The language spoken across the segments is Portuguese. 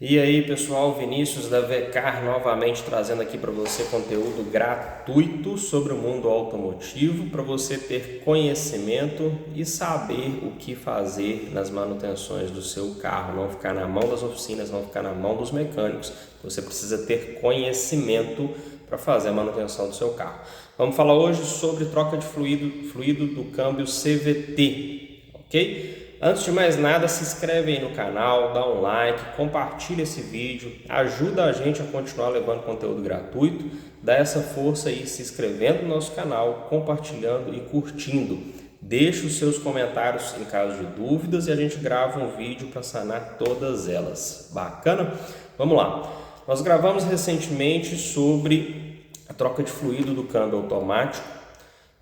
E aí pessoal, Vinícius da VCAR novamente trazendo aqui para você conteúdo gratuito sobre o mundo automotivo, para você ter conhecimento e saber o que fazer nas manutenções do seu carro, não ficar na mão das oficinas, não ficar na mão dos mecânicos. Você precisa ter conhecimento para fazer a manutenção do seu carro. Vamos falar hoje sobre troca de fluido do câmbio CVT, ok? Antes de mais nada, se inscreve aí no canal, dá um like, compartilha esse vídeo, ajuda a gente a continuar levando conteúdo gratuito, dá essa força aí se inscrevendo no nosso canal, compartilhando e curtindo. Deixe os seus comentários em caso de dúvidas e a gente grava um vídeo para sanar todas elas. Bacana? Vamos lá. Nós gravamos recentemente sobre a troca de fluido do câmbio automático.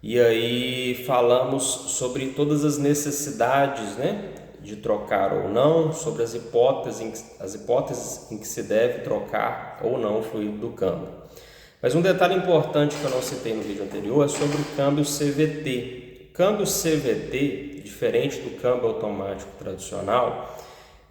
E aí falamos sobre todas as necessidades, de trocar ou não, sobre as hipóteses em que se deve trocar ou não o fluido do câmbio. Mas um detalhe importante que eu não citei no vídeo anterior é sobre o câmbio CVT. O câmbio CVT, diferente do câmbio automático tradicional,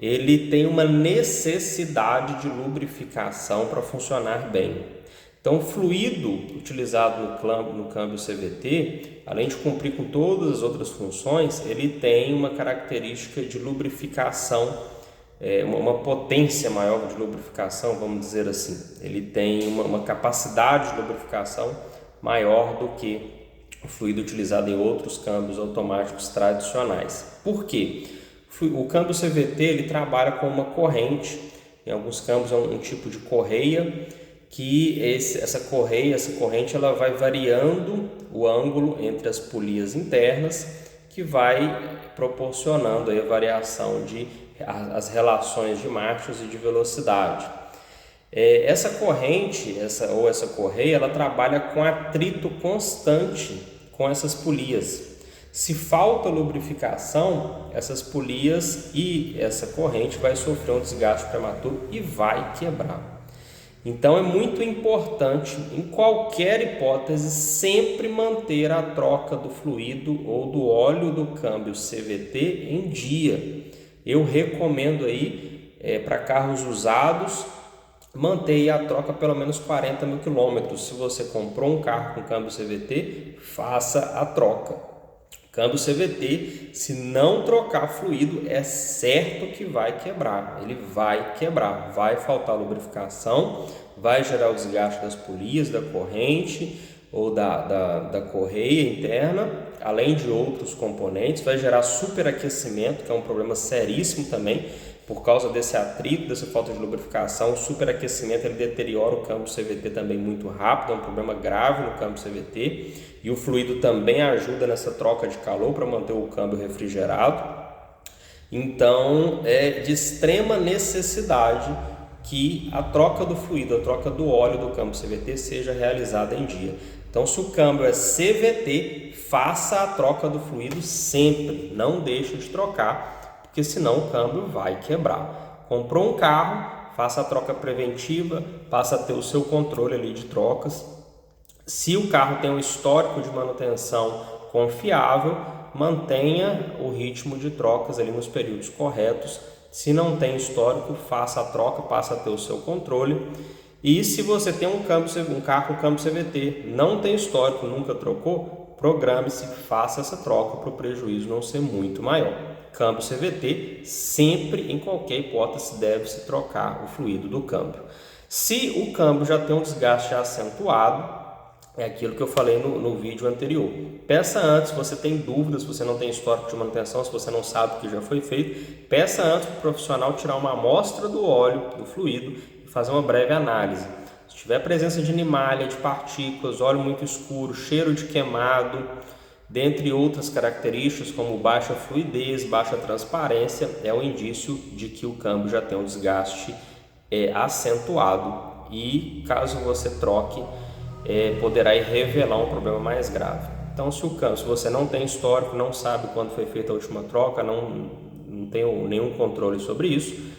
ele tem uma necessidade de lubrificação para funcionar bem. Então, o fluido utilizado no câmbio CVT, além de cumprir com todas as outras funções, ele tem uma característica de lubrificação, uma potência maior de lubrificação, vamos dizer assim. Ele tem uma capacidade de lubrificação maior do que o fluido utilizado em outros câmbios automáticos tradicionais. Por quê? O câmbio CVT ele trabalha com uma corrente, em alguns câmbios é um tipo de correia, que essa corrente ela vai variando o ângulo entre as polias internas, que vai proporcionando aí a variação as relações de marchas e de velocidade. Essa corrente, essa correia, ela trabalha com atrito constante com essas polias. Se falta lubrificação, essas polias e essa corrente vai sofrer um desgaste prematuro e vai quebrar. Então é muito importante, em qualquer hipótese, sempre manter a troca do fluido ou do óleo do câmbio CVT em dia. Eu recomendo aí para carros usados, manter a troca pelo menos 40 mil quilômetros. Se você comprou um carro com câmbio CVT, faça a troca. Câmbio CVT, se não trocar fluido, é certo que vai quebrar. Ele vai quebrar, vai faltar lubrificação, vai gerar o desgaste das polias, da corrente ou da correia interna, além de outros componentes, vai gerar superaquecimento, que é um problema seríssimo também, por causa desse atrito, dessa falta de lubrificação. O superaquecimento ele deteriora o câmbio CVT também muito rápido, é um problema grave no câmbio CVT, e o fluido também ajuda nessa troca de calor para manter o câmbio refrigerado. Então é de extrema necessidade que a troca do fluido, a troca do óleo do câmbio CVT seja realizada em dia. Então, se o câmbio é CVT, faça a troca do fluido sempre, não deixe de trocar, porque senão o câmbio vai quebrar. Comprou um carro, faça a troca preventiva, passa a ter o seu controle ali de trocas. Se o carro tem um histórico de manutenção confiável, mantenha o ritmo de trocas ali nos períodos corretos. Se não tem histórico, faça a troca, passa a ter o seu controle. E se você tem um carro com câmbio CVT, não tem histórico, nunca trocou, programe-se, faça essa troca para o prejuízo não ser muito maior. Câmbio CVT, sempre, em qualquer hipótese, deve-se trocar o fluido do câmbio. Se o câmbio já tem um desgaste acentuado, é aquilo que eu falei no vídeo anterior. Peça antes, se você tem dúvidas, se você não tem histórico de manutenção, se você não sabe o que já foi feito, peça antes para o profissional tirar uma amostra do óleo, do fluido, e fazer uma breve análise. Se tiver presença de animalha, de partículas, óleo muito escuro, cheiro de queimado, dentre outras características como baixa fluidez, baixa transparência, é um indício de que o câmbio já tem um desgaste acentuado e caso você troque, poderá revelar um problema mais grave. Então, se você não tem histórico, não sabe quando foi feita a última troca, não tem nenhum controle sobre isso,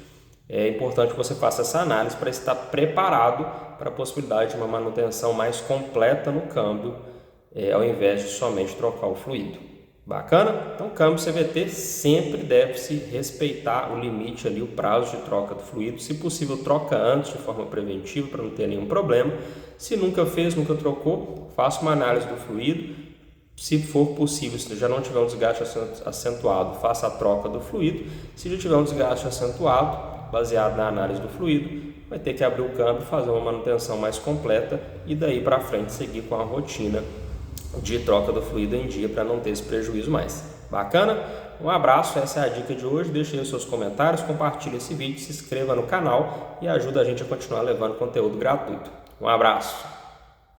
é importante que você faça essa análise para estar preparado para a possibilidade de uma manutenção mais completa no câmbio, ao invés de somente trocar o fluido. Bacana? Então, câmbio CVT sempre deve-se respeitar o limite ali, o prazo de troca do fluido. Se possível, troca antes de forma preventiva para não ter nenhum problema. Se nunca fez, nunca trocou, faça uma análise do fluido. Se for possível, se já não tiver um desgaste acentuado, faça a troca do fluido. Se já tiver um desgaste acentuado, baseado na análise do fluido, vai ter que abrir o câmbio, fazer uma manutenção mais completa e daí para frente seguir com a rotina de troca do fluido em dia para não ter esse prejuízo mais. Bacana? Um abraço, essa é a dica de hoje. Deixe aí os seus comentários, compartilhe esse vídeo, se inscreva no canal e ajuda a gente a continuar levando conteúdo gratuito. Um abraço!